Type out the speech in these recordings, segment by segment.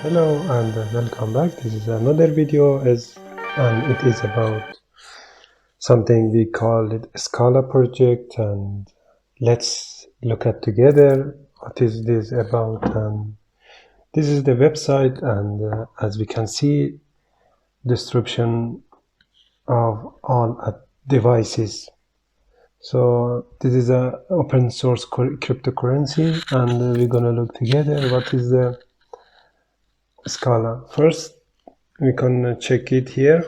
Hello and welcome back. This is another video and it is about something we call it Scala project, and let's look at together what is this about. And this is the website, and as we can see, description of all devices. So this is a open source cryptocurrency, and we're gonna look together what is the Scala. First we can check it here.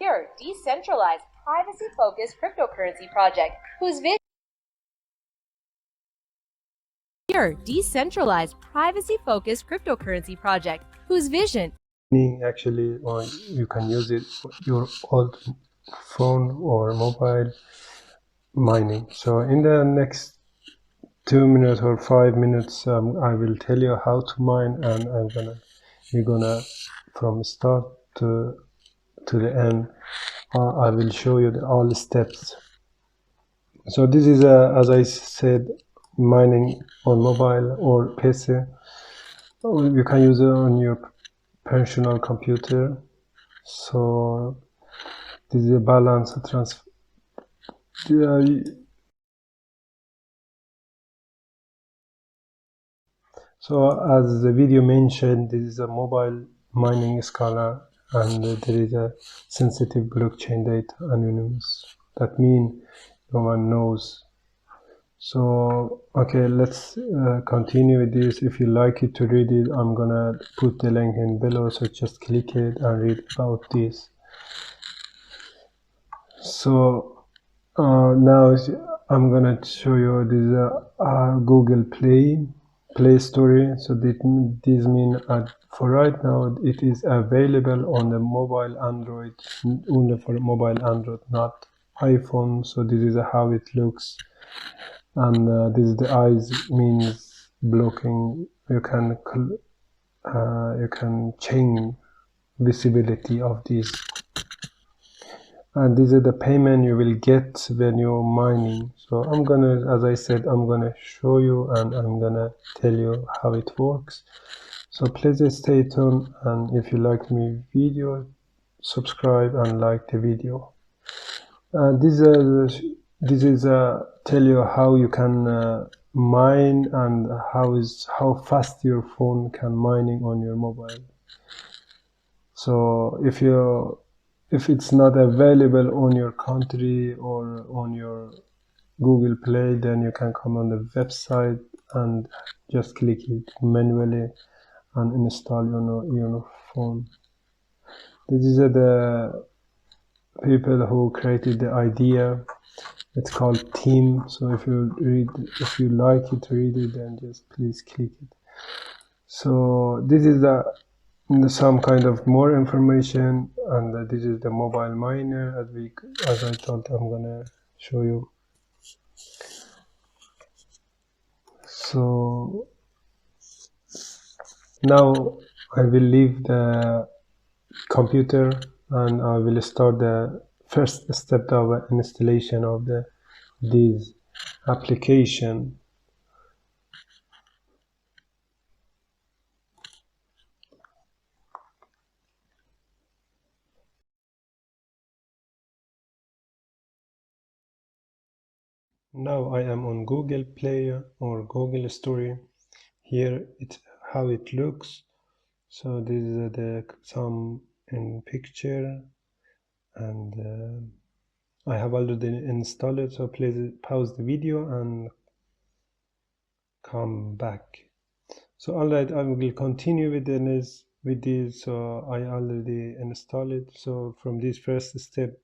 Here, decentralized, privacy-focused cryptocurrency project whose vision Actually, or you can use it for your old phone or mobile mining. So in the next 2 minutes or 5 minutes, I will tell you how to mine, and we're gonna from start to the end. I will show you all the steps. So this is as I said, mining on mobile or PC. You can use it on your personal computer. So this is a balance transfer. So as the video mentioned, this is a mobile mining Scala, and there is a sensitive blockchain data anonymous. That means no one knows. So okay, let's continue with this. If you like it to read it, I'm gonna put the link in below, so just click it and read about this. So now I'm gonna show you this Google Play Store. So this means for right now it is available on the mobile Android, only for mobile Android, not iPhone. So this is how it looks, and this is the eyes means blocking. You can change visibility of this. And this is the payment you will get when you're mining. So I'm gonna, as I said, I'm gonna show you and I'm gonna tell you how it works. So please stay tuned, and if you like my video, subscribe and like the video. This is tell you how you can mine, and how fast your phone can mining on your mobile. So if it's not available on your country or on your Google Play, then you can come on the website and just click it manually and install your phone. This is the people who created the idea. It's called team. So if you like it, read it, then just please click it. So this is some kind of more information, and this is the mobile miner. As I thought, I'm gonna show you. So now I will leave the computer and I will start the first step of installation of this application. Now I am on Google Play or Google Store. Here it's how it looks. So this is some in picture, and I have already installed it. So please pause the video and come back. So alright, I will continue with this. So I already installed it. So from this first step,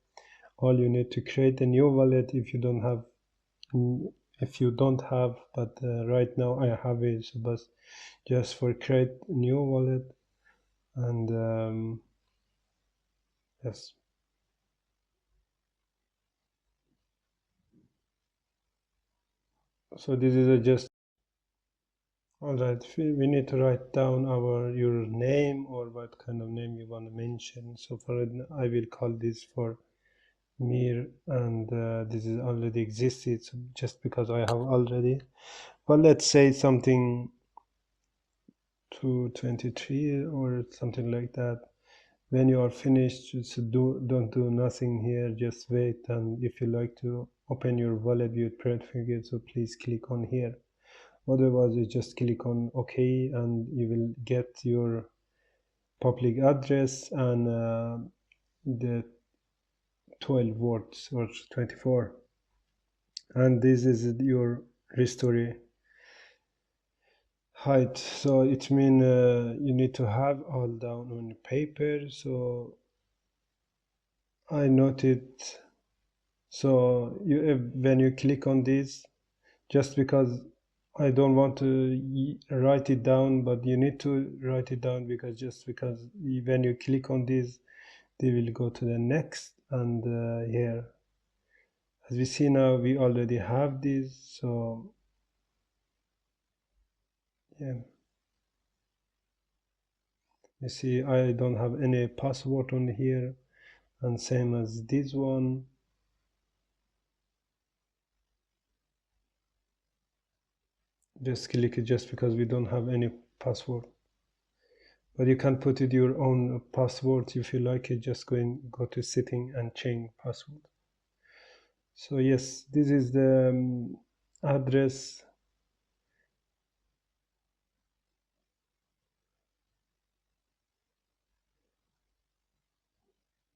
all you need to create a new wallet if you don't have, but right now I have it. So but just for create new wallet, and yes. So this is just alright. We need to write down your name or what kind of name you want to mention. So for it, I will call this for Mir, and this is already existed, so just because I have already. But let's say something 223 or something like that. When you are finished, just don't do nothing here, just wait. And if you like to open your wallet with private, so please click on here. Otherwise, you just click on OK and you will get your public address and the 12 words or 24. And this is your history height. So it means you need to have all down on paper. So I noted. So when you click on this, just because I don't want to write it down, but you need to write it down because when you click on this, they will go to the next. And here, as we see now, we already have this. So yeah, you see, I don't have any password on here, and same as this one. Just click it just because we don't have any password. But you can put it your own password if you like it. Just go to setting and change password. So yes, this is the address.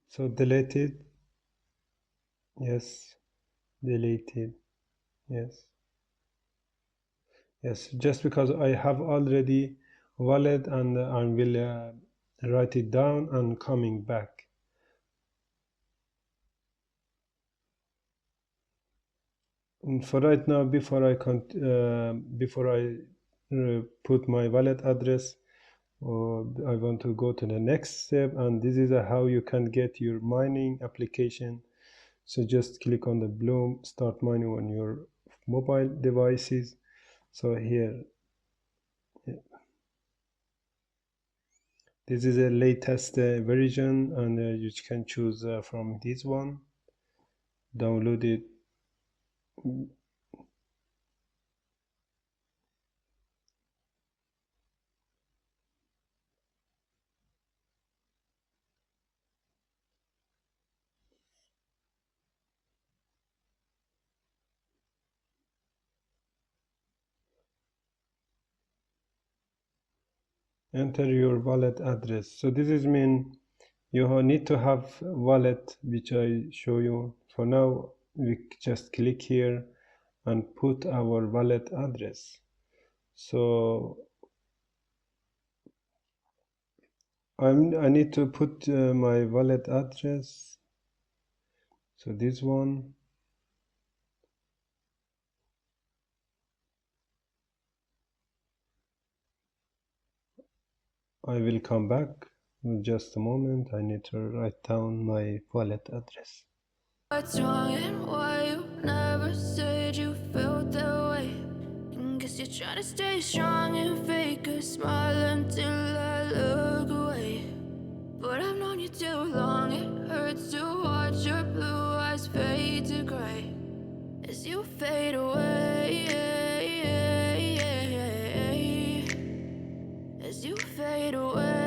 So deleted. Yes, deleted. Yes. Yes, just because I have already wallet and I will write it down and coming back. And for right now, before I put my wallet address, I want to go to the next step, and this is how you can get your mining application. So just click on the Bloom start mining on your mobile devices. So here, this is a latest version, and you can choose from this one. Download it. Enter your wallet address. So this is mean you need to have wallet, which I show you. For now, we just click here and put our wallet address. So I need to put my wallet address. So this one. I will come back in just a moment. I need to write down my wallet address. What's wrong and why you never said you felt that way? And guess you're trying to stay strong and fake a smile until I look away. But I've known you too long, it hurts to watch your blue eyes fade to gray as you fade away. As you fade away.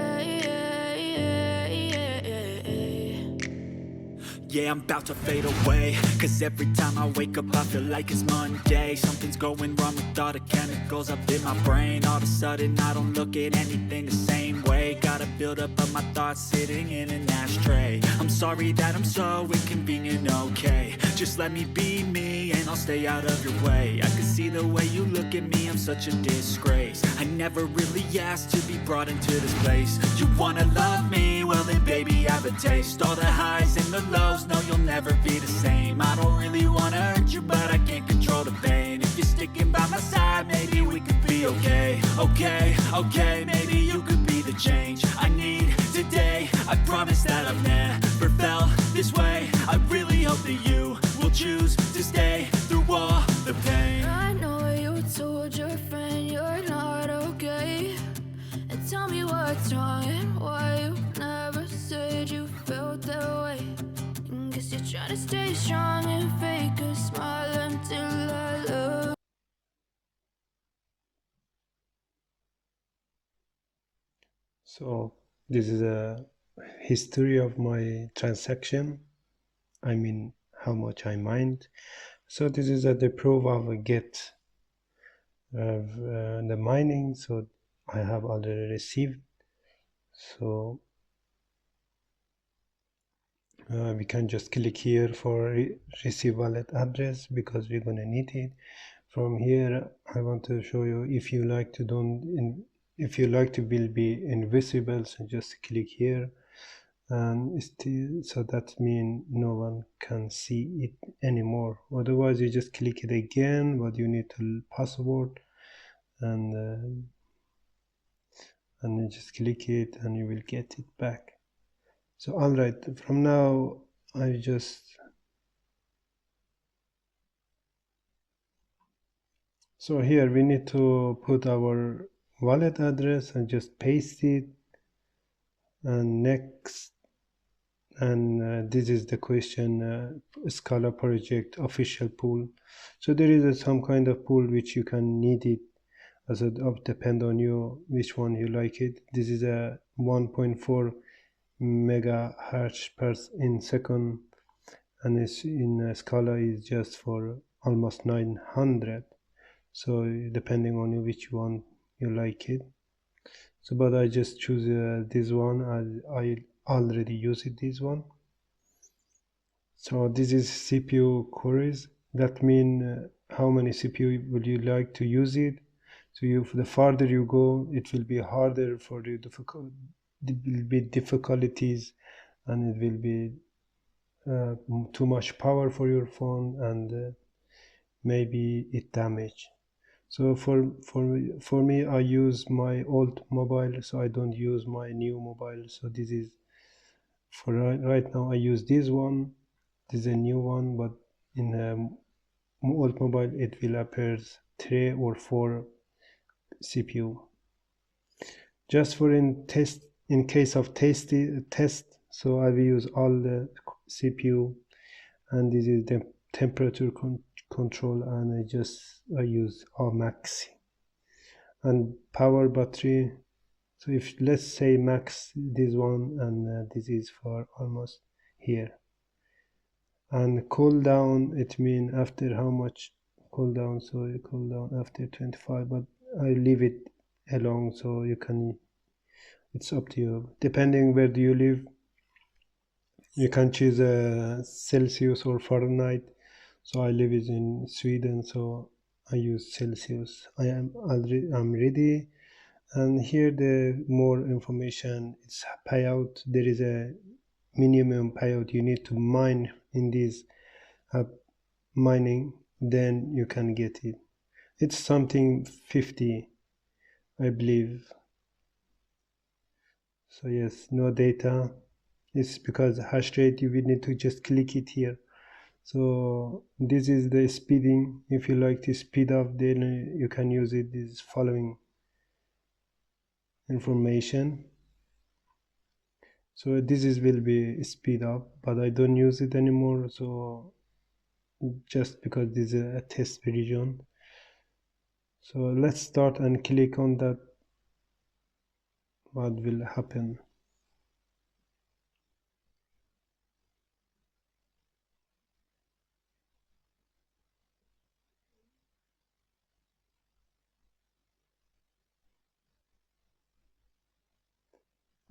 Yeah, I'm about to fade away, cause every time I wake up I feel like it's Monday. Something's going wrong with all the chemicals up in my brain. All of a sudden I don't look at anything the same way. Got a buildup of my thoughts sitting in an ashtray. I'm sorry that I'm so inconvenient, okay. Just let me be me and I'll stay out of your way. I can see the way you look at me, I'm such a disgrace. I never really asked to be brought into this place. You wanna love me? Well then baby I have a taste. All the highs and the lows, no you'll never be the same. I don't really wanna hurt you but I can't control the pain. If you're sticking by my side, maybe we could be okay. Okay, maybe you could be the change I need today. I promise that I've never felt this way. I really hope that you will choose to stay through all the pain. I know you told your friend you're not okay, and tell me what's wrong and why you never said you felt that way. And guess you're trying to stay strong and fake a smile until I look. So this is a history of my transaction. I mean, how much I mined. So this is the proof of a get of the mining. So I have already received. So we can just click here for receive wallet address because we're gonna need it. From here, I want to show you if you like to if you like to will be invisible, so just click here, and still, so that means no one can see it anymore. Otherwise, you just click it again, but you need to password, and you just click it, and you will get it back. So all right, from now I just so here we need to put our wallet address and just paste it, and next, and this is the question, Scala project official pool. So there is some kind of pool which you can need it as it depend on you which one you like it. This is a 1.4 megahertz per in second, and it's in Scala is just for almost 900. So depending on you which one you like it. So but I just choose this one as I already use it this one. So this is CPU cores. That mean how many CPU would you like to use it. So the farther you go, it will be harder for you. It will be difficulties, and it will be too much power for your phone, and maybe it damage. So for me, I use my old mobile, so I don't use my new mobile. So this is for right now. I use this one. This is a new one, but in old mobile it will appear 3 or 4 CPU. Just for in case of test, so I will use all the CPU, and this is the temperature control, and I use max and power battery. So if let's say max this one, and this is for almost here. And cool down, it means after how much cool down. So you cool down after 25, but I leave it alone, so you can, it's up to you depending where do you live. You can choose a Celsius or Fahrenheit. So I live in Sweden, so I use Celsius. I'm ready. And here the more information, it's payout. There is a minimum payout you need to mine in this mining, then you can get it. It's something 50, I believe. So yes, no data. It's because hash rate, you will need to just click it here. So this is the speeding. If you like to speed up, then you can use it. This following information. So this is will be speed up, but I don't use it anymore. So just because this is a test version. So let's start and click on that. What will happen?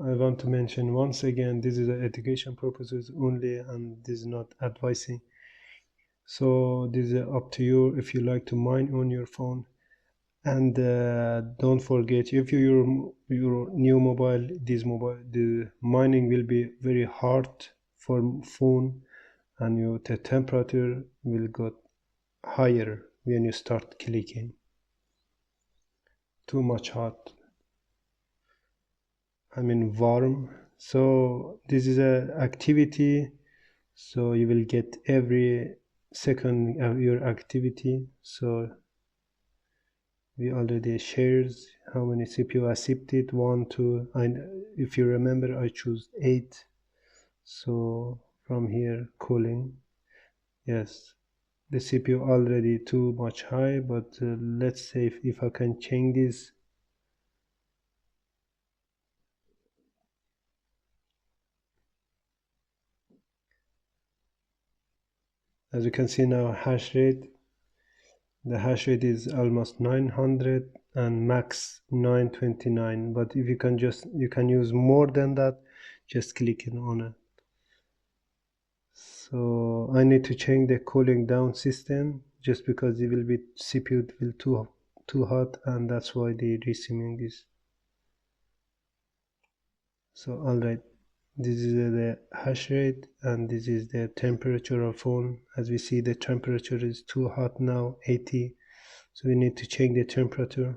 I want to mention once again, this is education purposes only, and this is not advising. So this is up to you if you like to mine on your phone. And don't forget, if your new mobile, the mining will be very hard for phone, and the temperature will go higher when you start clicking. Too much hot. I mean warm. So this is a activity. So you will get every second of your activity. So we already shares how many CPU accepted, 1, 2, and if you remember I choose 8. So from here cooling, yes, the CPU already too much high, but let's say if I can change this. As you can see now, hash rate, the hash rate is almost 900 and max 929, but if you can use more than that, just clicking on it. So I need to change the cooling down system just because it will be CPU will too hot, and that's why they receiving this. So alright, this is the hash rate and this is the temperature of phone. As we see, the temperature is too hot now, 80, so we need to change the temperature.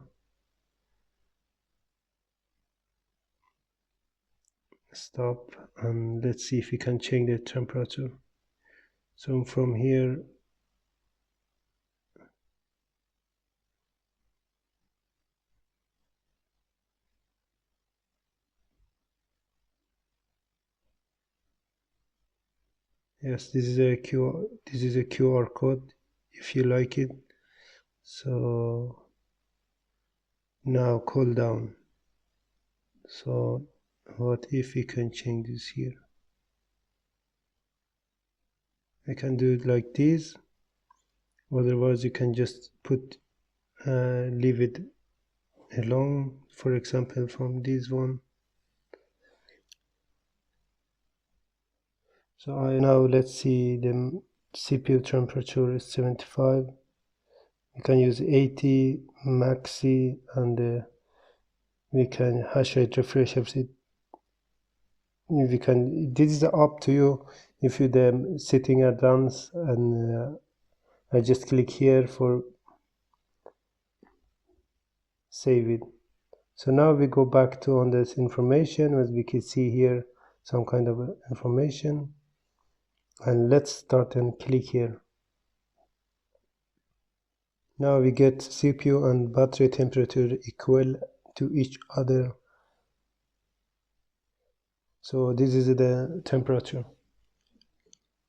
Stop, and let's see if we can change the temperature. So from here, yes, this is a QR code if you like it. So now cool down. So what if we can change this here? I can do it like this. Otherwise you can just leave it alone, for example from this one. So now let's see, the CPU temperature is 75. We can use 80 maxi, and we can hash rate refresh it. We can, this is up to you. If you the setting advanced, and I just click here for save it. So now we go back to on this information, as we can see here some kind of information, and let's start and click here. Now we get CPU and battery temperature equal to each other. So this is the temperature.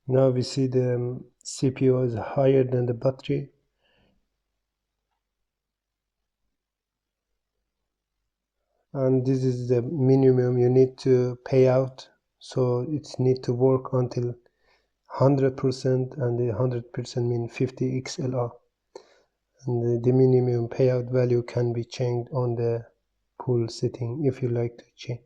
Now we see the CPU is higher than the battery. And this is the minimum you need to pay out. So it needs to work until 100%, and the 100% mean 50 XLA. And the minimum payout value can be changed on the pool setting if you like to change.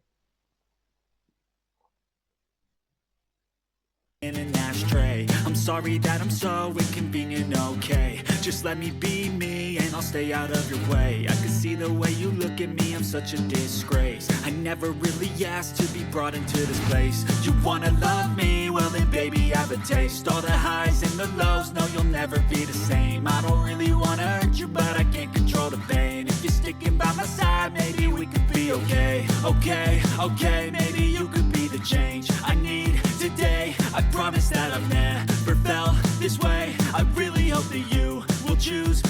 In an ashtray. I'm sorry that I'm so inconvenient, okay? Just let me be me and I'll stay out of your way. I can see the way you look at me, I'm such a disgrace. I never really asked to be brought into this place. You wanna love me? Well then baby, have a taste. All the highs and the lows, no you'll never be the same. I don't really wanna hurt you, but I can't control the pain. If you're sticking by my side, maybe we could be okay. Okay, maybe you could be the change I need today. I promise that I've never felt this way. I really hope that you will choose